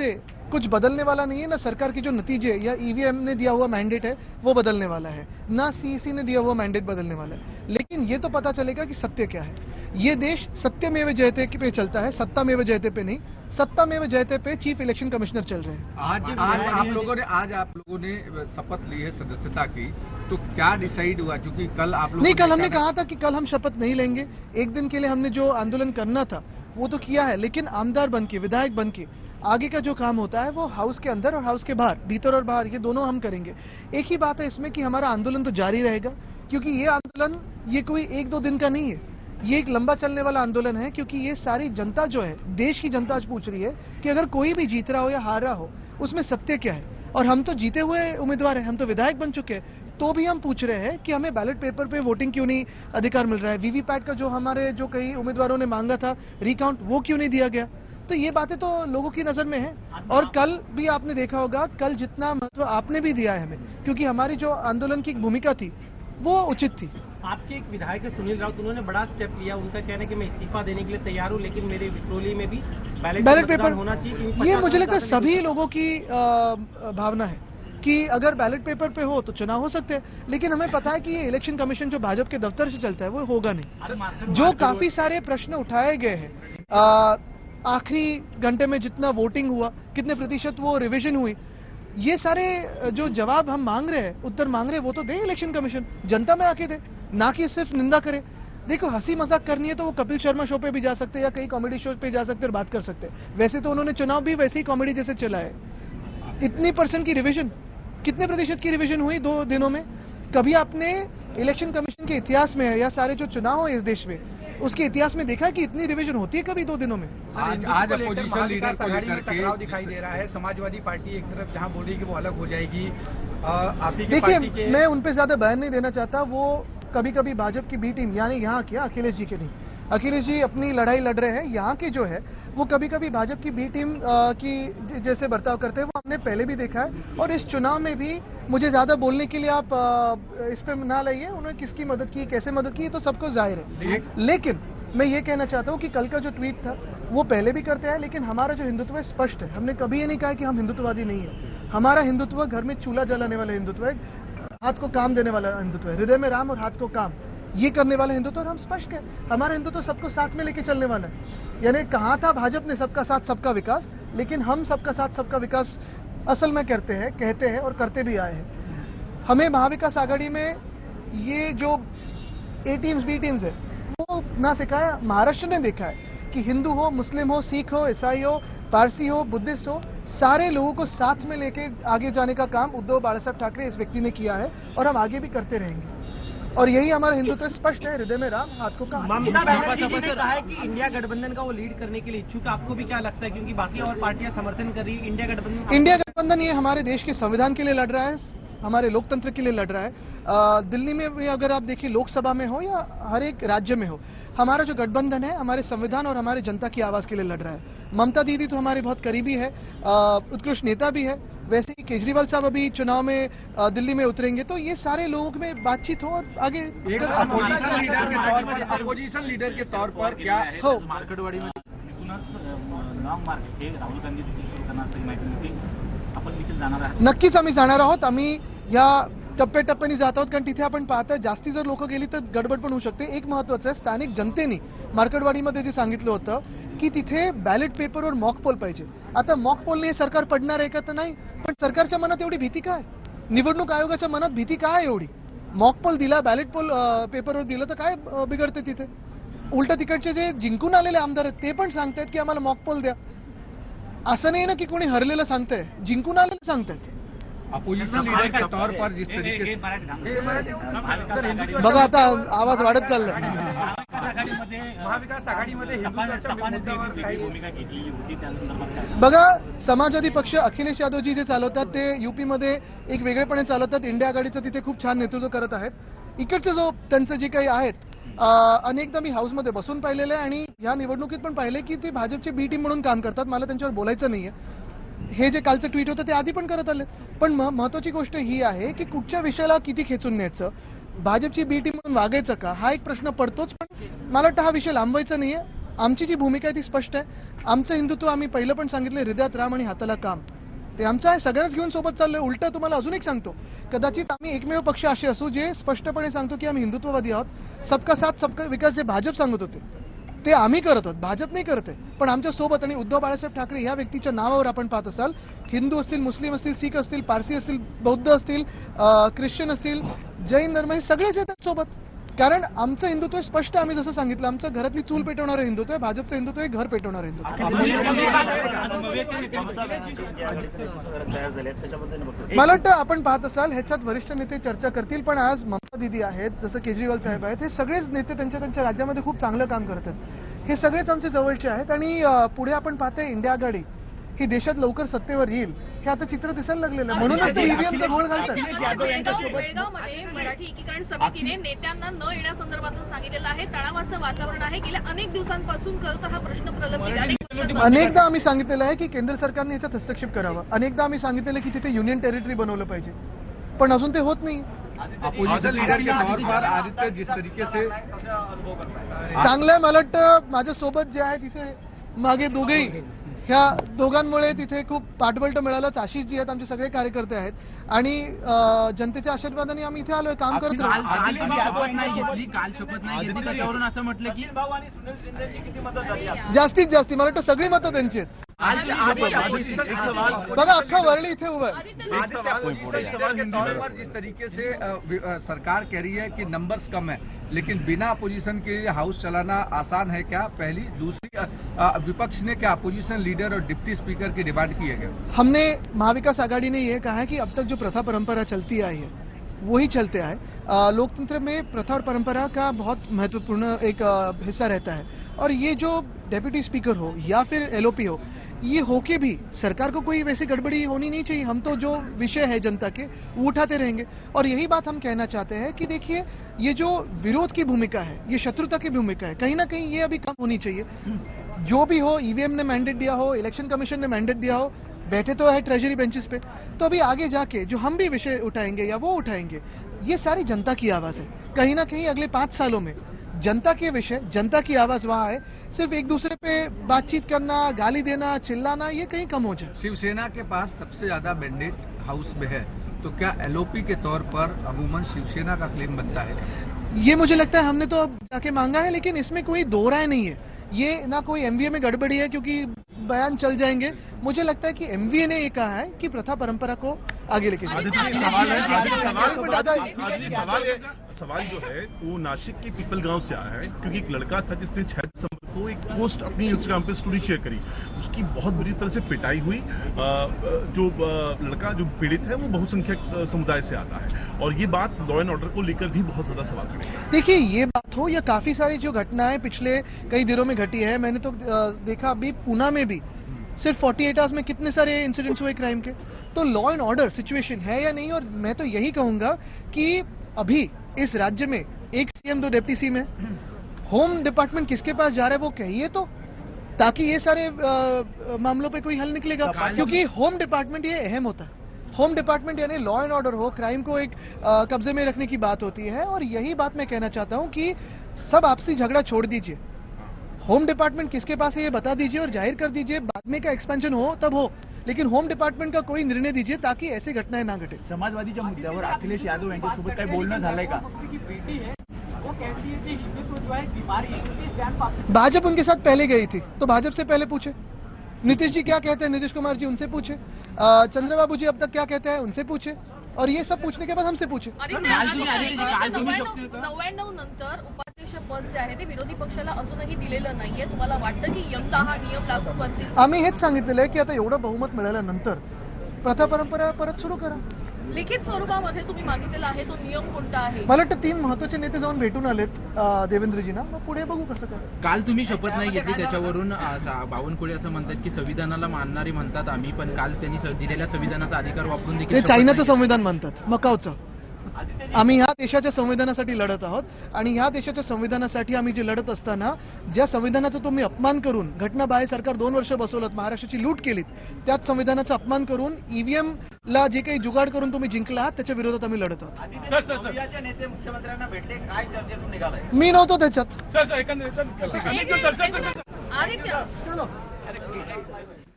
से कुछ बदलने वाला नहीं है, ना सरकार के जो नतीजे या ईवीएम ने दिया हुआ मैंडेट है वो बदलने वाला है, ना सीईसी ने दिया हुआ मैंडेट बदलने वाला है। लेकिन ये तो पता चलेगा कि सत्य क्या है। ये देश सत्यमेव जयते पे चलता है, सत्तामेव जयते पे नहीं। सत्तामेव जयते पे चीफ इलेक्शन कमिश्नर चल रहे हैं। आज आप लोगों ने शपथ ली है सदस्यता की, तो क्या डिसाइड हुआ? क्योंकि कल आप लोग नहीं, कल हमने कहा था कि कल हम शपथ नहीं लेंगे। एक दिन के लिए हमने जो आंदोलन करना था वो तो किया है, लेकिन आमदार बन के, विधायक बन के आगे का जो काम होता है वो हाउस के अंदर और हाउस के बाहर, भीतर और बाहर, ये दोनों हम करेंगे। एक ही बात है इसमें कि हमारा आंदोलन तो जारी रहेगा, क्योंकि ये आंदोलन ये कोई एक दो दिन का नहीं है, ये एक लंबा चलने वाला आंदोलन है। क्योंकि ये सारी जनता जो है, देश की जनता आज पूछ रही है कि अगर कोई भी जीत रहा हो या हार रहा हो उसमें सत्य क्या है। और हम तो जीते हुए उम्मीदवार हैं, हम तो विधायक बन चुके हैं, तो भी हम पूछ रहे हैं कि हमें बैलेट पेपर पे वोटिंग क्यों नहीं अधिकार मिल रहा है। वीवीपैट का जो हमारे जो कई उम्मीदवारों ने मांगा था रिकाउंट, वो क्यों नहीं दिया गया। तो ये बातें तो लोगों की नजर में है। और कल भी आपने देखा होगा, कल जितना महत्व आपने भी दिया है हमें, क्योंकि हमारी जो आंदोलन की भूमिका थी वो उचित थी। आपके एक विधायक है सुनील राउत, उन्होंने बड़ा स्टेप लिया। उनका कहना है कि मैं इस्तीफा देने के लिए तैयार हूं, लेकिन मेरे विक्रोली में भी बैलेट पेपर होना चाहिए। ये मुझे लगता है सभी लोगों की भावना है कि अगर बैलेट पेपर पे हो तो चुनाव हो सकते हैं, लेकिन हमें पता है कि ये इलेक्शन कमीशन जो भाजपा के दफ्तर से चलता है वो होगा नहीं। जो काफी सारे प्रश्न उठाए गए हैं, आखिरी घंटे में जितना वोटिंग हुआ, कितने प्रतिशत वो रिवीजन हुई, ये सारे जो जवाब हम मांग रहे हैं, उत्तर मांग रहे हैं, वो तो दे इलेक्शन कमीशन, जनता में आके दे, ना कि सिर्फ निंदा करे। देखो, हंसी मजाक करनी है तो वो कपिल शर्मा शो पे भी जा सकते हैं या कई कॉमेडी शो पे जा सकते हैं और बात कर सकते हैं। वैसे तो उन्होंने चुनाव भी वैसे ही कॉमेडी जैसे चला है। इतनी % की रिवीजन, कितने प्रतिशत की रिवीजन हुई 2 दिनों में? कभी आपने इलेक्शन कमीशन के इतिहास में या सारे जो चुनाव है इस देश में उसके इतिहास में देखा कि इतनी रिवीजन होती है कभी 2 दिनों में? आज अपोजिशन लीडर को लेकर के टकराव दिखाई दे रहा है। समाजवादी पार्टी एक तरफ जहां बोल रही है कि वो अलग हो जाएगी, आप ही की देखिए, पार्टी के... मैं उन पे ज्यादा बयान नहीं देना चाहता। वो कभी कभी भाजपा की बी टीम, यानी यहाँ क्या अखिलेश जी के नहीं, अखिलेश जी अपनी लड़ाई लड़ रहे हैं, यहाँ के जो है वो कभी कभी भाजपा की बी टीम की जैसे बर्ताव करते हैं, वो हमने पहले भी देखा है। और इस चुनाव में भी मुझे ज्यादा बोलने के लिए आप इस पे ना लाइए। उन्होंने किसकी मदद की, कैसे मदद की, तो सबको जाहिर है। लेकिन मैं ये कहना चाहता हूँ कि कल का जो ट्वीट था वो पहले भी करते हैं, लेकिन हमारा जो हिंदुत्व है स्पष्ट है। हमने कभी ये नहीं कहा कि हम हिंदुत्ववादी नहीं है। हमारा हिंदुत्व घर में चूल्हा जलाने वाला हिंदुत्व है, हाथ को काम देने वाला हिंदुत्व है, हृदय में राम और हाथ को काम, ये करने वाला हिंदुत्व। और हम स्पष्ट है, हमारा हिंदुत्व सबको साथ में लेके चलने वाला है। यानी कहा था भाजपा ने सबका साथ सबका विकास, लेकिन हम सबका साथ सबका विकास असल में कहते हैं और करते भी आए हैं। हमें महाविकास आघाड़ी में ये जो ए टीम्स बी टीम्स है वो ना सिखाया। महाराष्ट्र ने देखा है कि हिंदू हो, मुस्लिम हो, सिख हो, ईसाई हो, पारसी हो, बुद्धिस्ट हो, सारे लोगों को साथ में लेके आगे जाने का काम उद्धव बाला ठाकरे इस व्यक्ति ने किया है और हम आगे भी करते रहेंगे। और यही हमारा हिंदुत्व स्पष्ट है, हृदय में राम, हाथ को काम। ममता बनर्जी जी ने कहा है कि इंडिया गठबंधन का वो लीड करने के लिए इच्छुक। आपको भी क्या लगता है, क्योंकि बाकी और पार्टियां समर्थन कर रही है इंडिया गठबंधन? ये हमारे देश के संविधान के लिए लड़ रहा है, हमारे लोकतंत्र के लिए लड़ रहा है। दिल्ली में भी अगर आप देखिए, लोकसभा में हो या हर एक राज्य में हो, हमारा जो गठबंधन है हमारे संविधान और हमारे जनता की आवाज के लिए लड़ रहा है। ममता दीदी तो हमारे बहुत करीबी है, उत्कृष्ट नेता भी है। वैसे ही केजरीवाल साहब अभी चुनाव में दिल्ली में उतरेंगे, तो ये सारे लोगों में बातचीत हो और आगे अपोजिशन लीडर के तौर पर क्या हो। मार्केटवाडी लॉंग मार्च हे राहुल गांधी सुरू करणार असल्याची माहिती होती, आपण देखील जाणार आहात? नक्कीच आम्ही जाणार आहोत। आम्ही या टप्प्याटप्प्याने जात आहोत, कारण तिथे आपण पाहताय जास्ती जर लोक गेली तर गडबड पण होऊ शकते। एक महत्वाचं आहे, स्थानिक जनतेने मार्केटवाडीमध्ये जे सांगितलं होतं की तिथे बॅलेट पेपरवर मॉक पोल पाहिजे। आता मॉक पोलने सरकार पडणार आहे का? तर नाही, पण सरकारच्या मनात एवढी भीती काय? निवडणूक आयोगाच्या मनात भीती काय एवढी? मॉक पोल दिला, बॅलेट पोल पेपरवर दिलं तर काय बिघडते तिथे? उलट तिकडचे जे जिंकून आलेले आमदार आहेत ते पण सांगतायत की आम्हाला मॉक पोल द्या। असं नाही ना की कोणी हरलेलं सांगतंय, जिंकून आलेलं सांगतायत। अपोजिशन लीडर के तौर पर जिस तरीके से बघा आता आवाज वाढत चाललाय। महाविकास आघाडीमध्ये हिंदुत्वाच्या मुद्द्यावर काही भूमिका घेतलेली होती, त्या संदर्भात बघा, समाजवादी पक्ष अखिलेश यादवजी जे चालवतात ते युपी मध्ये एक वेगळेपणे चालवतात। इंडिया आघाडीचं तिथे खूप छान नेतृत्व करत आहेत। इकडचे जो त्यांचे जे काही आहेत, अनेकदा मी हाऊसमध्ये बसून पाहिलेलं आहे आणि या निवडणुकीत पण पाहिले की ते भाजपचे बी टीम म्हणून काम करतात। मला त्यांच्यावर बोलायचं नाहीये। हे जे कालचं ट्विट होतं ते आधी पण करत आले, पण महत्वाची गोष्ट ही आहे की कुठच्या विषयाला किती खेचून न्यायचं, भाजपची बी टीम म्हणून वागायचं का, हा एक प्रश्न पडतोच। पण मला वाटतं हा विषय लांबवायचा नाहीये। आमची जी भूमिका आहे ती स्पष्ट आहे। आमचं हिंदुत्व आम्ही पहिलं पण सांगितलं, हृदयात राम आणि हाताला काम. ते आमचं आहे, सगळ्यांच घेऊन सोबत चाललोय. उलट तुम्हाला अजून एक सांगतो, कदाचित आम्ही एकमेव पक्ष असे असू जे स्पष्टपणे सांगतो की आम्ही हिंदुत्ववादी आहोत. सबका साथ सबका विकास जे भाजप सांगत होते ते आम्ही करत आहोत, भाजप नाही करत आहे. पण आमच्या सोबत आणि उद्धव बाळासाहेब ठाकरे या व्यक्तीच्या नावावर आपण पाहत असाल, हिंदू असतील, मुस्लिम असतील, शीख असतील, पारसी असतील, बौद्ध असतील, ख्रिश्चन असतील, जैन धर्म, हे सगळेच येतात सोबत. कारण आमचं हिंदुत्व स्पष्ट, आम्ही जसं सांगितलं, आमचं घरातली चूल पेटवणारं हिंदुत्व आहे, भाजपचं हिंदुत्व आहे घर पेटवणारं हिंदुत्व. मला वाटतं आपण पाहत असाल ह्याच्यात वरिष्ठ नेते चर्चा करतील, पण आज ममता दिदी आहेत, जसं केजरीवाल साहेब आहेत, हे सगळेच नेते त्यांच्या राज्यामध्ये खूप चांगलं काम करतात. हे सगळेच आमचे जवळचे आहेत आणि पुढे आपण पाहतोय इंडिया आघाडी ही देशात लवकर सत्तेवर येईल, हे आता चित्र दिसायला लागलेलं आहे. म्हणूनच ते ईव्हीएमचा घोळ घालतात. बेळगावमध्ये मराठी एकीकरण समितीने नेत्यांना न येण्यासंदर्भात सांगितलेलं आहे. तणावाचं वातावरण आहे. गेल्या अनेक दिवसांपासून करत हा प्रश्न प्रलंबित आहे. अनेकदा आम्ही सांगितलेलं आहे की केंद्र सरकारने याच्यात हस्तक्षेप करावा. अनेकदा आम्ही सांगितलेलं आहे की तिथे युनियन टेरिटरी बनवलं पाहिजे, पण अजून ते होत नाही. अपोजिशन लीडर के तौर पर आदित्य जिस तरीके से चांगलं आहे. मला वाटतं माझ्यासोबत जे आहे तिथे मागे दोघेही, ह्या दोघांमुळे तिथे खूप पाठबळ मिळालंच. आशिष जी आहेत, आमचे सगळे कार्यकर्ते आहेत आणि जनतेच्या आशीर्वादाने आम्ही इथे आलोय, काम करत राहू. काल शपथ नाही घेतली, त्याच्यावरून असं म्हटलं की जास्तीत जास्त मला वाटतं सगळी मतं त्यांची आहेत. बघा अख्खा वर्ल्ड इथे उभं आहे. जिस तरीके से सरकार कह रही है कि नंबर्स कम है, लेकिन बिना अपोजिशन के हाउस चलाना आसान है क्या? पहली. दूसरी, विपक्ष ने क्या अपोजिशन लीडर और डिप्टी स्पीकर की डिमांड की है क्या? हमने महाविकास आघाड़ी ने यह कहा है कि अब तक जो प्रथा परंपरा चलती आई है वही चलते आए. लोकतंत्र में प्रथा और परंपरा का बहुत महत्वपूर्ण एक हिस्सा रहता है और ये जो डेप्यूटी स्पीकर हो या फिर एलओपी हो, ये होके भी सरकार को कोई वैसी गड़बड़ी होनी नहीं चाहिए. हम तो जो विषय है जनता के वो उठाते रहेंगे और यही बात हम कहना चाहते हैं कि देखिए ये जो विरोध की भूमिका है, ये शत्रुता की भूमिका है, कहीं ना कहीं ये अभी कम होनी चाहिए. जो भी हो, ईवीएम ने मैंडेट दिया हो, इलेक्शन कमीशन ने मैंडेट दिया हो, बैठे तो है ट्रेजरी बेंचेस पे, तो अभी आगे जाके जो हम भी विषय उठाएंगे या वो उठाएंगे, ये सारी जनता की आवाज है. कहीं ना कहीं अगले 5 सालों में जनता के विषय, जनता की आवाज वहां है. सिर्फ एक दूसरे पे बातचीत करना, गाली देना, चिल्लाना, ये कहीं कम हो जाए. शिवसेना के पास सबसे ज्यादा मैंडेट हाउस में है, तो क्या एलओपी के तौर पर अमूमन शिवसेना का क्लेम बनता है? ये मुझे लगता है हमने तो अब जाके मांगा है, लेकिन इसमें कोई दो राय नहीं है. ये ना कोई एमवीए में गड़बड़ी है क्योंकि बयान चल जाएंगे. मुझे लगता है कि एमवीए ने ये कहा है कि प्रथा परंपरा को आगे लेके सवाल जो है वो नासिक के पीपल गांव से आया है, क्योंकि एक लड़का था जिसने 6 दिसंबर को एक पोस्ट अपनी इंस्टाग्राम पे स्टोरी शेयर करी, उसकी बहुत बुरी तरह से पिटाई हुई. जो लड़का जो पीड़ित है वो बहुसंख्यक समुदाय से आता है और ये बात लॉ एंड ऑर्डर को लेकर भी बहुत ज्यादा सवाल करेगी. देखिए ये बात हो या काफी सारी जो घटनाएं पिछले कई दिनों में घटी है, मैंने तो देखा अभी पूना में भी सिर्फ 48 आवर्स में कितने सारे इंसिडेंट्स हुए क्राइम के. तो लॉ एंड ऑर्डर सिचुएशन है या नहीं, और मैं तो यही कहूंगा कि अभी इस राज्य में एक सीएम 2 डिप्टी सीएम है. होम डिपार्टमेंट किसके पास जा रहा है वो कहिए तो, ताकि ये सारे मामलों पे कोई हल निकलेगा. क्योंकि होम डिपार्टमेंट ये अहम होता है. होम डिपार्टमेंट यानी लॉ एंड ऑर्डर हो, क्राइम को एक कब्जे में रखने की बात होती है. और यही बात मैं कहना चाहता हूं कि सब आपसी झगड़ा छोड़ दीजिए. होम डिपार्टमेंट किसके पास है ये बता दीजिए और जाहिर कर दीजिए. बाद में का एक्सपेंशन हो तब हो, लेकिन होम डिपार्टमेंट का कोई निर्णय दीजिए ताकि ऐसी घटनाएं ना घटे. समाजवादीच्या मुद्द्यावर अखिलेश यादव यांच्यासोबत काही बोलणं झालंय का? भाजपा उनके साथ पहले गई थी, तो भाजपा से पहले पूछे. नीतीश जी क्या कहते हैं, नीतीश कुमार जी, उनसे पूछे. चंद्रबाबू जी अब तक क्या कहते हैं, उनसे पूछे. और ये सब पूछने के बाद हमसे पूछे. 99 नंतर उपाध्यक्ष पद जे आहे ते विरोधी पक्षाला अजूनही दिलेलं नाहीये. तुम्हाला वाटतं की यमता हा नियम लागू करतील? आम्ही हेच सांगितलेलं आहे की आता एवढं बहुमत मिळाल्यानंतर प्रथा परंपरा परत सुरू करा. लिखित स्वरूपामध्ये तुम्ही मागितलेला आहे तो नियम कोणता आहे? मला वाटतं 3 महत्वाचे नेते जाऊन भेटून आलेत देवेंद्रजींना. मग पुढे बघू कसं काय. काल तुम्ही शपथ नाही घेतली, त्याच्यावरून बावनकुळे असं म्हणतात की संविधानाला मानणारे म्हणतात आम्ही, पण काल त्यांनी दिलेल्या संविधानाचा अधिकार वापरून ते देखील चायनाचं संविधान म्हणतात, मकावचं. आम्ही ह्या देशाच्या संविधानासाठी लढत आहोत आणि ह्या देशाच्या संविधानासाठी आम्ही जे लढत असताना ज्या संविधानाचा तुम्ही अपमान करून घटनाबाह्य सरकार 2 वर्ष बसवलं, महाराष्ट्राची लूट केलीत, त्याच संविधानाचा अपमान करून ईव्हीएम ला जे काही जुगाड करून तुम्ही जिंकला आहात त्याच्या विरोधात आम्ही लढत आहोत. नेते मुख्यमंत्र्यांना भेटले, काय चर्चेतून निघालाय? मी नव्हतो त्याच्यात. आदित्य करेक्ट